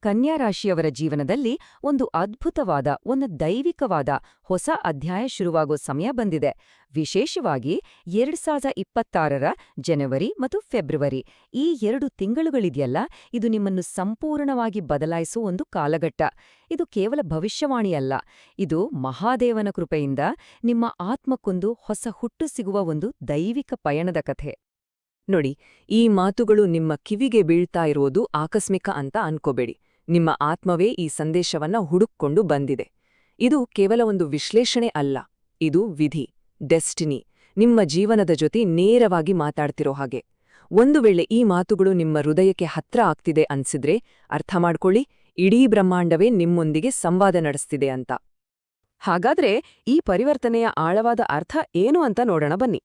ಕನ್ಯಾ ರಾಶಿಯವರ ಜೀವನದಲ್ಲಿ ಒಂದು ಅದ್ಭುತವಾದ ಒಂದು ದೈವಿಕವಾದ ಹೊಸ ಅಧ್ಯಾಯ ಶುರುವಾಗೋ ಸಮಯ ಬಂದಿದೆ. ವಿಶೇಷವಾಗಿ 2026ರ ಜನವರಿ ಮತ್ತು ಫೆಬ್ರವರಿ ಈ 2 ತಿಂಗಳುಗಳಿದೆಯಲ್ಲ, ಇದು ನಿಮ್ಮನ್ನು ಸಂಪೂರ್ಣವಾಗಿ ಬದಲಾಯಿಸೋ ಒಂದು ಕಾಲಘಟ್ಟ. ಇದು ಕೇವಲ ಭವಿಷ್ಯವಾಣಿಯಲ್ಲ, ಇದು ಮಹಾದೇವನ ಕೃಪೆಯಿಂದ ನಿಮ್ಮ ಆತ್ಮಕ್ಕೊಂದು ಹೊಸ ಹುಟ್ಟು ಸಿಗುವ ಒಂದು ದೈವಿಕ ಪಯಣದ ಕಥೆ. ನೋಡಿ, ಈ ಮಾತುಗಳು ನಿಮ್ಮ ಕಿವಿಗೆ ಬೀಳ್ತಾ ಇರೋದು ಆಕಸ್ಮಿಕ ಅಂತ ಅನ್ಕೋಬೇಡಿ. ನಿಮ್ಮ ಆತ್ಮವೇ ಈ ಸಂದೇಶವನ್ನ ಹುಡುಕ್ಕೊಂಡು ಬಂದಿದೆ. ಇದು ಕೇವಲ ಒಂದು ವಿಶ್ಲೇಷಣೆ ಅಲ್ಲ, ಇದು ವಿಧಿ, ಡೆಸ್ಟಿನಿ, ನಿಮ್ಮ ಜೀವನದ ಜೊತೆ ನೇರವಾಗಿ ಮಾತಾಡ್ತಿರೋ ಹಾಗೆ. ಒಂದು ವೇಳೆ ಈ ಮಾತುಗಳು ನಿಮ್ಮ ಹೃದಯಕ್ಕೆ ಹತ್ರ ಆಗ್ತಿದೆ ಅನ್ಸಿದ್ರೆ ಅರ್ಥ ಮಾಡ್ಕೊಳ್ಳಿ, ಇಡೀ ಬ್ರಹ್ಮಾಂಡವೇ ನಿಮ್ಮೊಂದಿಗೆ ಸಂವಾದ ನಡೆಸ್ತಿದೆ ಅಂತ. ಹಾಗಾದ್ರೆ ಈ ಪರಿವರ್ತನೆಯ ಆಳವಾದ ಅರ್ಥ ಏನು ಅಂತ ನೋಡೋಣ ಬನ್ನಿ.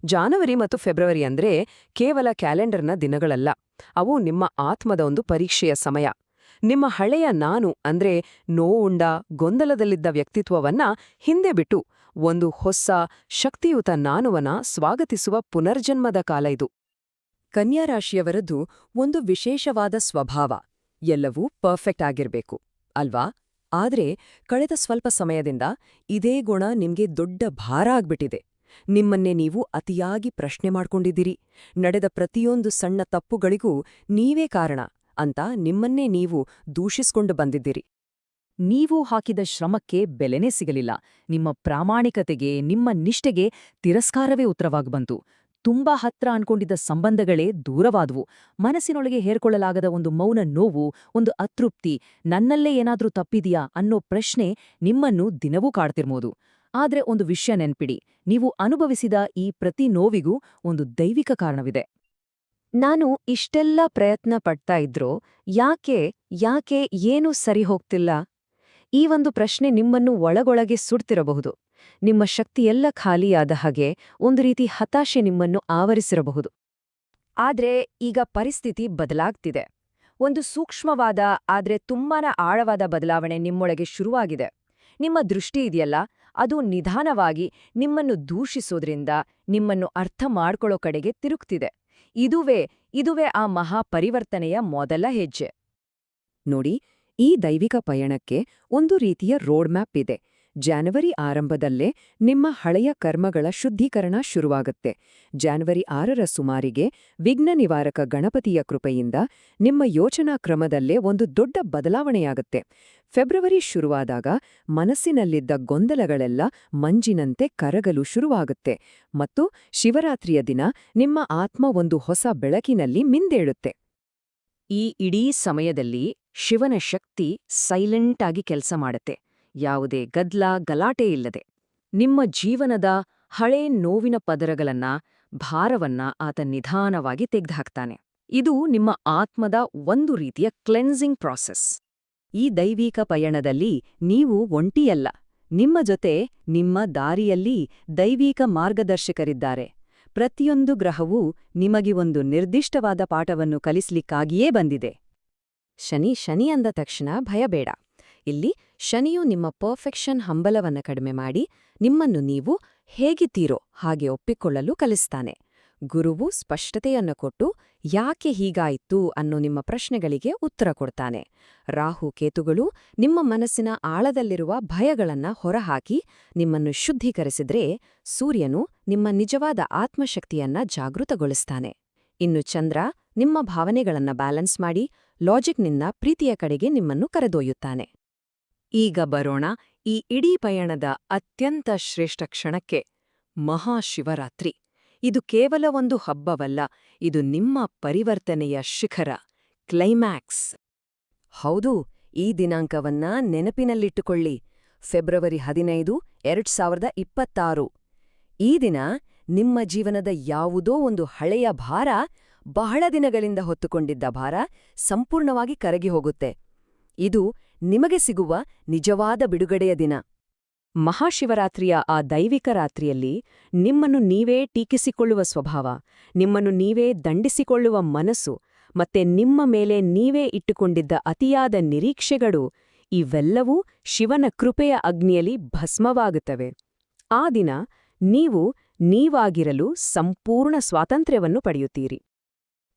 ಜಾನವರಿ ಮತ್ತು ಫೆಬ್ರವರಿ ಅಂದ್ರೆ ಕೇವಲ ಕ್ಯಾಲೆಂಡರ್ನ ದಿನಗಳಲ್ಲ, ಅವು ನಿಮ್ಮ ಆತ್ಮದ ಒಂದು ಪರೀಕ್ಷೆಯ ಸಮಯ. ನಿಮ್ಮ ಹಳೆಯ ನಾನು ಅಂದ್ರೆ ನೋವುಂಡ ಗೊಂದಲದಲ್ಲಿದ್ದ ವ್ಯಕ್ತಿತ್ವವನ್ನ ಹಿಂದೆ ಬಿಟ್ಟು ಒಂದು ಹೊಸ ಶಕ್ತಿಯುತ ನಾನುವನ್ನ ಸ್ವಾಗತಿಸುವ ಪುನರ್ಜನ್ಮದ ಕಾಲ ಇದು. ಕನ್ಯಾ ರಾಶಿಯವರದ್ದು ಒಂದು ವಿಶೇಷವಾದ ಸ್ವಭಾವ. ಎಲ್ಲವೂ ಪರ್ಫೆಕ್ಟ್ ಆಗಿರ್ಬೇಕು ಅಲ್ವಾ? ಆದ್ರೆ ಕಳೆದ ಸ್ವಲ್ಪ ಸಮಯದಿಂದ ಇದೇ ಗುಣ ನಿಮ್ಗೆ ದೊಡ್ಡ ಭಾರ ಆಗ್ಬಿಟ್ಟಿದೆ. ನಿಮ್ಮನ್ನೇ ನೀವು ಅತಿಯಾಗಿ ಪ್ರಶ್ನೆ ಮಾಡ್ಕೊಂಡಿದ್ದೀರಿ. ನಡೆದ ಪ್ರತಿಯೊಂದು ಸಣ್ಣ ತಪ್ಪುಗಳಿಗೂ ನೀವೇ ಕಾರಣ ಅಂತ ನಿಮ್ಮನ್ನೇ ನೀವು ದೂಷಿಸ್ಕೊಂಡು ಬಂದಿದ್ದೀರಿ. ನೀವು ಹಾಕಿದ ಶ್ರಮಕ್ಕೆ ಬೆಲೆನೇ ಸಿಗಲಿಲ್ಲ. ನಿಮ್ಮ ಪ್ರಾಮಾಣಿಕತೆಗೆ, ನಿಮ್ಮ ನಿಷ್ಠೆಗೆ ತಿರಸ್ಕಾರವೇ ಉತ್ತರವಾಗಿ ಬಂತು. ತುಂಬಾ ಹತ್ರ ಅನ್ಕೊಂಡಿದ್ದ ಸಂಬಂಧಗಳೇ ದೂರವಾದವು. ಮನಸ್ಸಿನೊಳಗೆ ಹೇರ್ಕೊಳ್ಳಲಾಗದ ಒಂದು ಮೌನ ನೋವು, ಒಂದು ಅತೃಪ್ತಿ, ನನ್ನಲ್ಲೇ ಏನಾದ್ರೂ ತಪ್ಪಿದೆಯಾ ಅನ್ನೋ ಪ್ರಶ್ನೆ ನಿಮ್ಮನ್ನು ದಿನವೂ ಕಾಡ್ತಿರ್ಬೋದು. ಆದ್ರೆ ಒಂದು ವಿಷಯ ನೆನ್ಪಿಡಿ, ನೀವು ಅನುಭವಿಸಿದ ಈ ಪ್ರತಿ ನೋವಿಗೂ ಒಂದು ದೈವಿಕ ಕಾರಣವಿದೆ. ನಾನು ಇಷ್ಟೆಲ್ಲ ಪ್ರಯತ್ನ ಪಡ್ತಾ ಇದ್ರೋ ಯಾಕೆ ಏನೂ ಸರಿ ಹೋಗ್ತಿಲ್ಲ? ಈ ಒಂದು ಪ್ರಶ್ನೆ ನಿಮ್ಮನ್ನು ಒಳಗೊಳಗೆ ಸುಡ್ತಿರಬಹುದು. ನಿಮ್ಮ ಶಕ್ತಿಯೆಲ್ಲ ಖಾಲಿಯಾದ ಹಾಗೆ ಒಂದು ರೀತಿ ಹತಾಶೆ ನಿಮ್ಮನ್ನು ಆವರಿಸಿರಬಹುದು. ಆದ್ರೆ ಈಗ ಪರಿಸ್ಥಿತಿ ಬದಲಾಗ್ತಿದೆ. ಒಂದು ಸೂಕ್ಷ್ಮವಾದ ಆದ್ರೆ ತುಂಬಾನೇ ಆಳವಾದ ಬದಲಾವಣೆ ನಿಮ್ಮೊಳಗೆ ಶುರುವಾಗಿದೆ. ನಿಮ್ಮ ದೃಷ್ಟಿ ಇದೆಯಲ್ಲ, ಅದು ನಿಧಾನವಾಗಿ ನಿಮ್ಮನ್ನು ದೂಷಿಸೋದ್ರಿಂದ ನಿಮ್ಮನ್ನು ಅರ್ಥ ಮಾಡ್ಕೊಳ್ಳೋ ಕಡೆಗೆ ತಿರುಗ್ತಿದೆ. ಇದುವೇ ಆ ಮಹಾಪರಿವರ್ತನೆಯ ಮೊದಲ ಹೆಜ್ಜೆ. ನೋಡಿ, ಈ ದೈವಿಕ ಪಯಣಕ್ಕೆ ಒಂದು ರೀತಿಯ ರೋಡ್ ಮ್ಯಾಪ್ ಇದೆ. ಜಾನ್ವರಿ ಆರಂಭದಲ್ಲೇ ನಿಮ್ಮ ಹಳೆಯ ಕರ್ಮಗಳ ಶುದ್ಧೀಕರಣ ಶುರುವಾಗುತ್ತೆ. ಜಾನ್ವರಿ 6ರ ಸುಮಾರಿಗೆ ವಿಘ್ನ ನಿವಾರಕ ಗಣಪತಿಯ ಕೃಪೆಯಿಂದ ನಿಮ್ಮ ಯೋಚನಾ ಕ್ರಮದಲ್ಲೇ ಒಂದು ದೊಡ್ಡ ಬದಲಾವಣೆಯಾಗುತ್ತೆ. ಫೆಬ್ರವರಿ ಶುರುವಾದಾಗ ಮನಸ್ಸಿನಲ್ಲಿದ್ದ ಗೊಂದಲಗಳೆಲ್ಲ ಮಂಜಿನಂತೆ ಕರಗಲು ಶುರುವಾಗುತ್ತೆ ಮತ್ತು ಶಿವರಾತ್ರಿಯ ದಿನ ನಿಮ್ಮ ಆತ್ಮ ಒಂದು ಹೊಸ ಬೆಳಕಿನಲ್ಲಿ ಮಿಂದೇಳುತ್ತೆ. ಈ ಇಡೀ ಸಮಯದಲ್ಲಿ ಶಿವನ ಶಕ್ತಿ ಸೈಲೆಂಟ್ ಆಗಿ ಕೆಲಸ ಮಾಡುತ್ತೆ, ಯಾವುದೇ ಗದ್ಲ ಗಲಾಟೆ ಇಲ್ಲದೆ. ನಿಮ್ಮ ಜೀವನದ ಹಳೇ ನೋವಿನ ಪದರಗಳನ್ನ, ಭಾರವನ್ನ ಆತ ನಿಧಾನವಾಗಿ ತೆಗೆದುಹಾಕ್ತಾನೆ. ಇದು ನಿಮ್ಮ ಆತ್ಮದ ಒಂದು ರೀತಿಯ ಕ್ಲೆನ್ಸಿಂಗ್ ಪ್ರಾಸೆಸ್. ಈ ದೈವಿಕ ಪಯಣದಲ್ಲಿ ನೀವು ಒಂಟಿಯಲ್ಲ. ನಿಮ್ಮ ಜೊತೆ, ನಿಮ್ಮ ದಾರಿಯಲ್ಲಿ ದೈವಿಕ ಮಾರ್ಗದರ್ಶಕರಿದ್ದಾರೆ. ಪ್ರತಿಯೊಂದು ಗ್ರಹವೂ ನಿಮಗೆ ಒಂದು ನಿರ್ದಿಷ್ಟವಾದ ಪಾಠವನ್ನು ಕಲಿಸ್ಲಿಕ್ಕಾಗಿಯೇ ಬಂದಿದೆ. ಶನಿ ಅಂದ ತಕ್ಷಣ ಭಯಬೇಡ. ಇಲ್ಲಿ ಶನಿಯು ನಿಮ್ಮ ಪರ್ಫೆಕ್ಷನ್ ಹಂಬಲವನ್ನ ಕಡಿಮೆ ಮಾಡಿ ನಿಮ್ಮನ್ನು ನೀವು ಹೇಗಿದ್ದೀರೋ ಹಾಗೆ ಒಪ್ಪಿಕೊಳ್ಳಲು ಕಲಿಸ್ತಾನೆ. ಗುರುವು ಸ್ಪಷ್ಟತೆಯನ್ನು ಕೊಟ್ಟು ಯಾಕೆ ಹೀಗಾಯಿತು ಅನ್ನೋ ನಿಮ್ಮ ಪ್ರಶ್ನೆಗಳಿಗೆ ಉತ್ತರ ಕೊಡ್ತಾನೆ. ರಾಹು ಕೇತುಗಳು ನಿಮ್ಮ ಮನಸ್ಸಿನ ಆಳದಲ್ಲಿರುವ ಭಯಗಳನ್ನ ಹೊರಹಾಕಿ ನಿಮ್ಮನ್ನು ಶುದ್ಧೀಕರಿಸಿದ್ರೆ, ಸೂರ್ಯನು ನಿಮ್ಮ ನಿಜವಾದ ಆತ್ಮಶಕ್ತಿಯನ್ನ ಜಾಗೃತಗೊಳಿಸ್ತಾನೆ. ಇನ್ನು ಚಂದ್ರ ನಿಮ್ಮ ಭಾವನೆಗಳನ್ನ ಬ್ಯಾಲೆನ್ಸ್ ಮಾಡಿ ಲಾಜಿಕ್ನಿಂದ ಪ್ರೀತಿಯ ಕಡೆಗೆ ನಿಮ್ಮನ್ನು ಕರೆದೊಯ್ಯುತ್ತಾನೆ. ಈಗ ಬರೋಣ ಈ ಇಡೀ ಪಯಣದ ಅತ್ಯಂತ ಶ್ರೇಷ್ಠ ಕ್ಷಣಕ್ಕೆ, ಮಹಾಶಿವರಾತ್ರಿ. ಇದು ಕೇವಲ ಒಂದು ಹಬ್ಬವಲ್ಲ, ಇದು ನಿಮ್ಮ ಪರಿವರ್ತನೆಯ ಶಿಖರ, ಕ್ಲೈಮ್ಯಾಕ್ಸ್. ಹೌದು, ಈ ದಿನಾಂಕವನ್ನ ನೆನಪಿನಲ್ಲಿಟ್ಟುಕೊಳ್ಳಿ. ಫೆಬ್ರವರಿ 15, 2026. ಈ ದಿನ ನಿಮ್ಮ ಜೀವನದ ಯಾವುದೋ ಒಂದು ಹಳೆಯ ಭಾರ, ಬಹಳ ದಿನಗಳಿಂದ ಹೊತ್ತುಕೊಂಡಿದ್ದ ಭಾರ ಸಂಪೂರ್ಣವಾಗಿ ಕರಗಿ ಹೋಗುತ್ತೆ. ಇದು ನಿಮಗೆ ಸಿಗುವ ನಿಜವಾದ ಬಿಡುಗಡೆಯ ದಿನ. ಮಹಾಶಿವರಾತ್ರಿಯ ಆ ದೈವಿಕ ರಾತ್ರಿಯಲ್ಲಿ ನಿಮ್ಮನ್ನು ನೀವೇ ಟೀಕಿಸಿಕೊಳ್ಳುವ ಸ್ವಭಾವ, ನಿಮ್ಮನ್ನು ನೀವೇ ದಂಡಿಸಿಕೊಳ್ಳುವ ಮನಸ್ಸು ಮತ್ತೆ ನಿಮ್ಮ ಮೇಲೆ ನೀವೇ ಇಟ್ಟುಕೊಂಡಿದ್ದ ಅತಿಯಾದ ನಿರೀಕ್ಷೆಗಳು, ಇವೆಲ್ಲವೂ ಶಿವನ ಕೃಪೆಯ ಅಗ್ನಿಯಲ್ಲಿ ಭಸ್ಮವಾಗುತ್ತವೆ. ಆ ದಿನ ನೀವು ನೀವಾಗಿರಲು ಸಂಪೂರ್ಣ ಸ್ವಾತಂತ್ರ್ಯವನ್ನು ಪಡೆಯುತ್ತೀರಿ.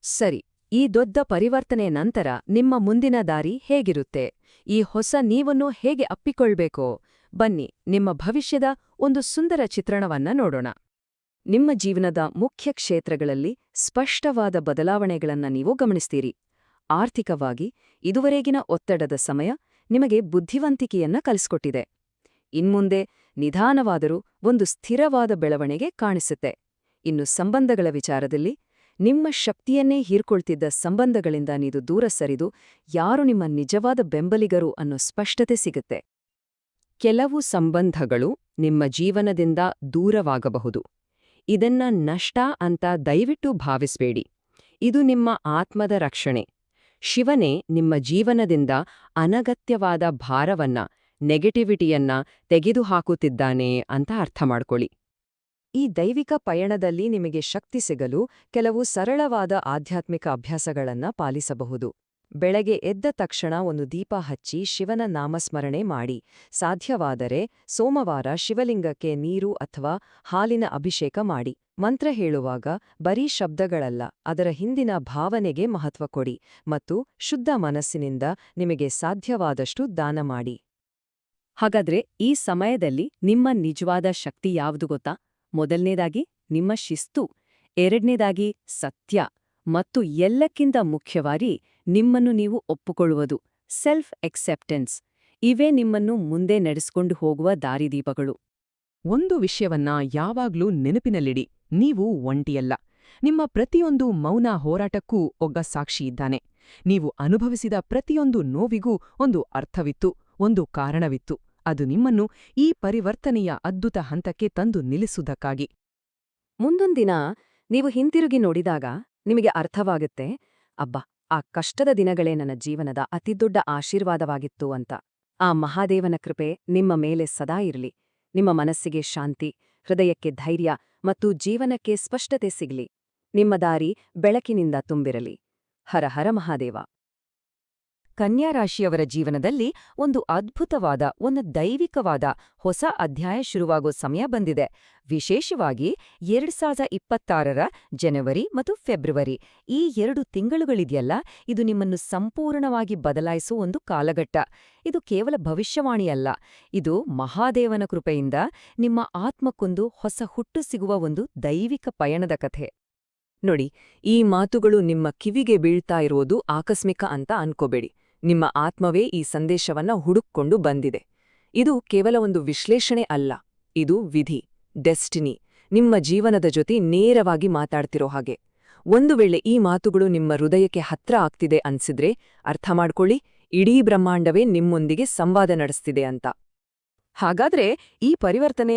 ಸರಿ, ಈ ದೊಡ್ಡ ಪರಿವರ್ತನೆ ನಂತರ ನಿಮ್ಮ ಮುಂದಿನ ದಾರಿ ಹೇಗಿರುತ್ತೆ? ಈ ಹೊಸ ನೀವನ್ನು ಹೇಗೆ ಅಪ್ಪಿಕೊಳ್ಬೇಕೋ? ಬನ್ನಿ, ನಿಮ್ಮ ಭವಿಷ್ಯದ ಒಂದು ಸುಂದರ ಚಿತ್ರಣವನ್ನ ನೋಡೋಣ. ನಿಮ್ಮ ಜೀವನದ ಮುಖ್ಯ ಕ್ಷೇತ್ರಗಳಲ್ಲಿ ಸ್ಪಷ್ಟವಾದ ಬದಲಾವಣೆಗಳನ್ನ ನೀವು ಗಮನಿಸ್ತೀರಿ. ಆರ್ಥಿಕವಾಗಿ ಇದುವರೆಗಿನ ಒತ್ತಡದ ಸಮಯ ನಿಮಗೆ ಬುದ್ಧಿವಂತಿಕೆಯನ್ನ ಕಲಿಸ್ಕೊಟ್ಟಿದೆ. ಇನ್ಮುಂದೆ ನಿಧಾನವಾದರೂ ಒಂದು ಸ್ಥಿರವಾದ ಬೆಳವಣಿಗೆ ಕಾಣಿಸುತ್ತೆ. ಇನ್ನು ಸಂಬಂಧಗಳ ವಿಚಾರದಲ್ಲಿ ನಿಮ್ಮ ಶಕ್ತಿಯನ್ನೇ ಹೀರ್ಕೊಳ್ತಿದ್ದ ಸಂಬಂಧಗಳಿಂದ ನೀವು ದೂರ ಸರಿದು ಯಾರು ನಿಮ್ಮ ನಿಜವಾದ ಬೆಂಬಲಿಗರು ಅನ್ನೋ ಸ್ಪಷ್ಟತೆ ಸಿಗುತ್ತೆ. ಕೆಲವು ಸಂಬಂಧಗಳು ನಿಮ್ಮ ಜೀವನದಿಂದ ದೂರವಾಗಬಹುದು. ಇದನ್ನ ನಷ್ಟ ಅಂತ ದಯವಿಟ್ಟು ಭಾವಿಸ್ಬೇಡಿ. ಇದು ನಿಮ್ಮ ಆತ್ಮದ ರಕ್ಷಣೆ. ಶಿವನೇ ನಿಮ್ಮ ಜೀವನದಿಂದ ಅನಗತ್ಯವಾದ ಭಾರವನ್ನ, ನೆಗೆಟಿವಿಟಿಯನ್ನ ತೆಗೆದುಹಾಕುತ್ತಿದ್ದಾನೆ ಅಂತ ಅರ್ಥ ಮಾಡ್ಕೊಳ್ಳಿ. ಈ ದೈವಿಕ ಪಯಣದಲ್ಲಿ ನಿಮಗೆ ಶಕ್ತಿ ಸಿಗಲು ಕೆಲವು ಸರಳವಾದ ಆಧ್ಯಾತ್ಮಿಕ ಅಭ್ಯಾಸಗಳನ್ನ ಪಾಲಿಸಬಹುದು. ಬೆಳಗ್ಗೆ ಎದ್ದ ತಕ್ಷಣ ಒಂದು ದೀಪ ಹಚ್ಚಿ ಶಿವನ ನಾಮಸ್ಮರಣೆ ಮಾಡಿ. ಸಾಧ್ಯವಾದರೆ ಸೋಮವಾರ ಶಿವಲಿಂಗಕ್ಕೆ ನೀರು ಅಥವಾ ಹಾಲಿನ ಅಭಿಷೇಕ ಮಾಡಿ. ಮಂತ್ರ ಹೇಳುವಾಗ ಬರೀ ಶಬ್ದಗಳಲ್ಲ, ಅದರ ಹಿಂದಿನ ಭಾವನೆಗೆ ಮಹತ್ವ ಕೊಡಿ ಮತ್ತು ಶುದ್ಧ ಮನಸ್ಸಿನಿಂದ ನಿಮಗೆ ಸಾಧ್ಯವಾದಷ್ಟು ದಾನ ಮಾಡಿ. ಹಾಗಾದ್ರೆ ಈ ಸಮಯದಲ್ಲಿ ನಿಮ್ಮ ನಿಜವಾದ ಶಕ್ತಿ ಯಾವುದು ಗೊತ್ತಾ? ಮೊದಲನೇದಾಗಿ ನಿಮ್ಮ ಶಿಸ್ತು, ಎರಡನೇದಾಗಿ ಸತ್ಯ ಮತ್ತು ಎಲ್ಲಕ್ಕಿಂತ ಮುಖ್ಯವಾಗಿ ನಿಮ್ಮನ್ನು ನೀವು ಒಪ್ಪುಕೊಳ್ಳುವುದು, ಸೆಲ್ಫ್ ಎಕ್ಸೆಪ್ಟೆನ್ಸ್. ಇವೇ ನಿಮ್ಮನ್ನು ಮುಂದೆ ನಡೆಸಿಕೊಂಡು ಹೋಗುವ ದಾರಿದೀಪಗಳು. ಒಂದು ವಿಷಯವನ್ನ ಯಾವಾಗ್ಲೂ ನೆನಪಿನಲ್ಲಿಡಿ, ನೀವು ಒಂಟಿಯಲ್ಲ. ನಿಮ್ಮ ಪ್ರತಿಯೊಂದು ಮೌನ ಹೋರಾಟಕ್ಕೂ ಒಬ್ಬ ಸಾಕ್ಷಿ ಇದ್ದಾನೆ. ನೀವು ಅನುಭವಿಸಿದ ಪ್ರತಿಯೊಂದು ನೋವಿಗೂ ಒಂದು ಅರ್ಥವಿತ್ತು, ಒಂದು ಕಾರಣವಿತ್ತು. ಅದು ನಿಮ್ಮನ್ನು ಈ ಪರಿವರ್ತನೆಯ ಅದ್ಭುತ ಹಂತಕ್ಕೆ ತಂದು ನಿಲ್ಲಿಸುವುದಕ್ಕಾಗಿ. ಮುಂದೊಂದಿನ ನೀವು ಹಿಂತಿರುಗಿ ನೋಡಿದಾಗ ನಿಮಗೆ ಅರ್ಥವಾಗುತ್ತೆ, ಅಬ್ಬಾ, ಆ ಕಷ್ಟದ ದಿನಗಳೇ ನನ್ನ ಜೀವನದ ಅತಿದೊಡ್ಡ ಆಶೀರ್ವಾದವಾಗಿತ್ತು ಅಂತ. ಆ ಮಹಾದೇವನ ಕೃಪೆ ನಿಮ್ಮ ಮೇಲೆ ಸದಾ ಇರಲಿ. ನಿಮ್ಮ ಮನಸ್ಸಿಗೆ ಶಾಂತಿ, ಹೃದಯಕ್ಕೆ ಧೈರ್ಯ ಮತ್ತು ಜೀವನಕ್ಕೆ ಸ್ಪಷ್ಟತೆ ಸಿಗಲಿ. ನಿಮ್ಮ ದಾರಿ ಬೆಳಕಿನಿಂದ ತುಂಬಿರಲಿ. ಹರ ಹರ ಮಹಾದೇವ. ಕನ್ಯಾ ರಾಶಿಯವರ ಜೀವನದಲ್ಲಿ ಒಂದು ಅದ್ಭುತವಾದ, ಒಂದು ದೈವಿಕವಾದ ಹೊಸ ಅಧ್ಯಾಯ ಶುರುವಾಗೋ ಸಮಯ ಬಂದಿದೆ. ವಿಶೇಷವಾಗಿ 2026ರ ಜನವರಿ ಮತ್ತು ಫೆಬ್ರವರಿ, ಈ 2 ತಿಂಗಳುಗಳಿದೆಯಲ್ಲ, ಇದು ನಿಮ್ಮನ್ನು ಸಂಪೂರ್ಣವಾಗಿ ಬದಲಾಯಿಸೋ ಒಂದು ಕಾಲಘಟ್ಟ. ಇದು ಕೇವಲ ಭವಿಷ್ಯವಾಣಿಯಲ್ಲ, ಇದು ಮಹಾದೇವನ ಕೃಪೆಯಿಂದ ನಿಮ್ಮ ಆತ್ಮಕ್ಕೊಂದು ಹೊಸ ಹುಟ್ಟು ಸಿಗುವ ಒಂದು ದೈವಿಕ ಪಯಣದ ಕಥೆ. ನೋಡಿ, ಈ ಮಾತುಗಳು ನಿಮ್ಮ ಕಿವಿಗೆ ಬೀಳ್ತಾ ಇರೋದು ಆಕಸ್ಮಿಕ ಅಂತ ಅನ್ಕೋಬೇಡಿ. ನಿಮ್ಮ ಆತ್ಮವೇ ಈ ಸಂದೇಶವನ್ನ ಹುಡುಕ್ಕೊಂಡು ಬಂದಿದೆ. ಇದು ಕೇವಲ ಒಂದು ವಿಶ್ಲೇಷಣೆ ಅಲ್ಲ, ಇದು ವಿಧಿ, ಡೆಸ್ಟಿನಿ, ನಿಮ್ಮ ಜೀವನದ ಜೊತೆ ನೇರವಾಗಿ ಮಾತಾಡ್ತಿರೋ ಹಾಗೆ. ಒಂದು ವೇಳೆ ಈ ಮಾತುಗಳು ನಿಮ್ಮ ಹೃದಯಕ್ಕೆ ಹತ್ರ ಆಗ್ತಿದೆ ಅನ್ಸಿದ್ರೆ ಅರ್ಥ ಮಾಡ್ಕೊಳ್ಳಿ, ಇಡೀ ಬ್ರಹ್ಮಾಂಡವೇ ನಿಮ್ಮೊಂದಿಗೆ ಸಂವಾದ ನಡೆಸ್ತಿದೆ ಅಂತ. ಹಾಗಾದ್ರೆ ಈ ಪರಿವರ್ತನೆಯ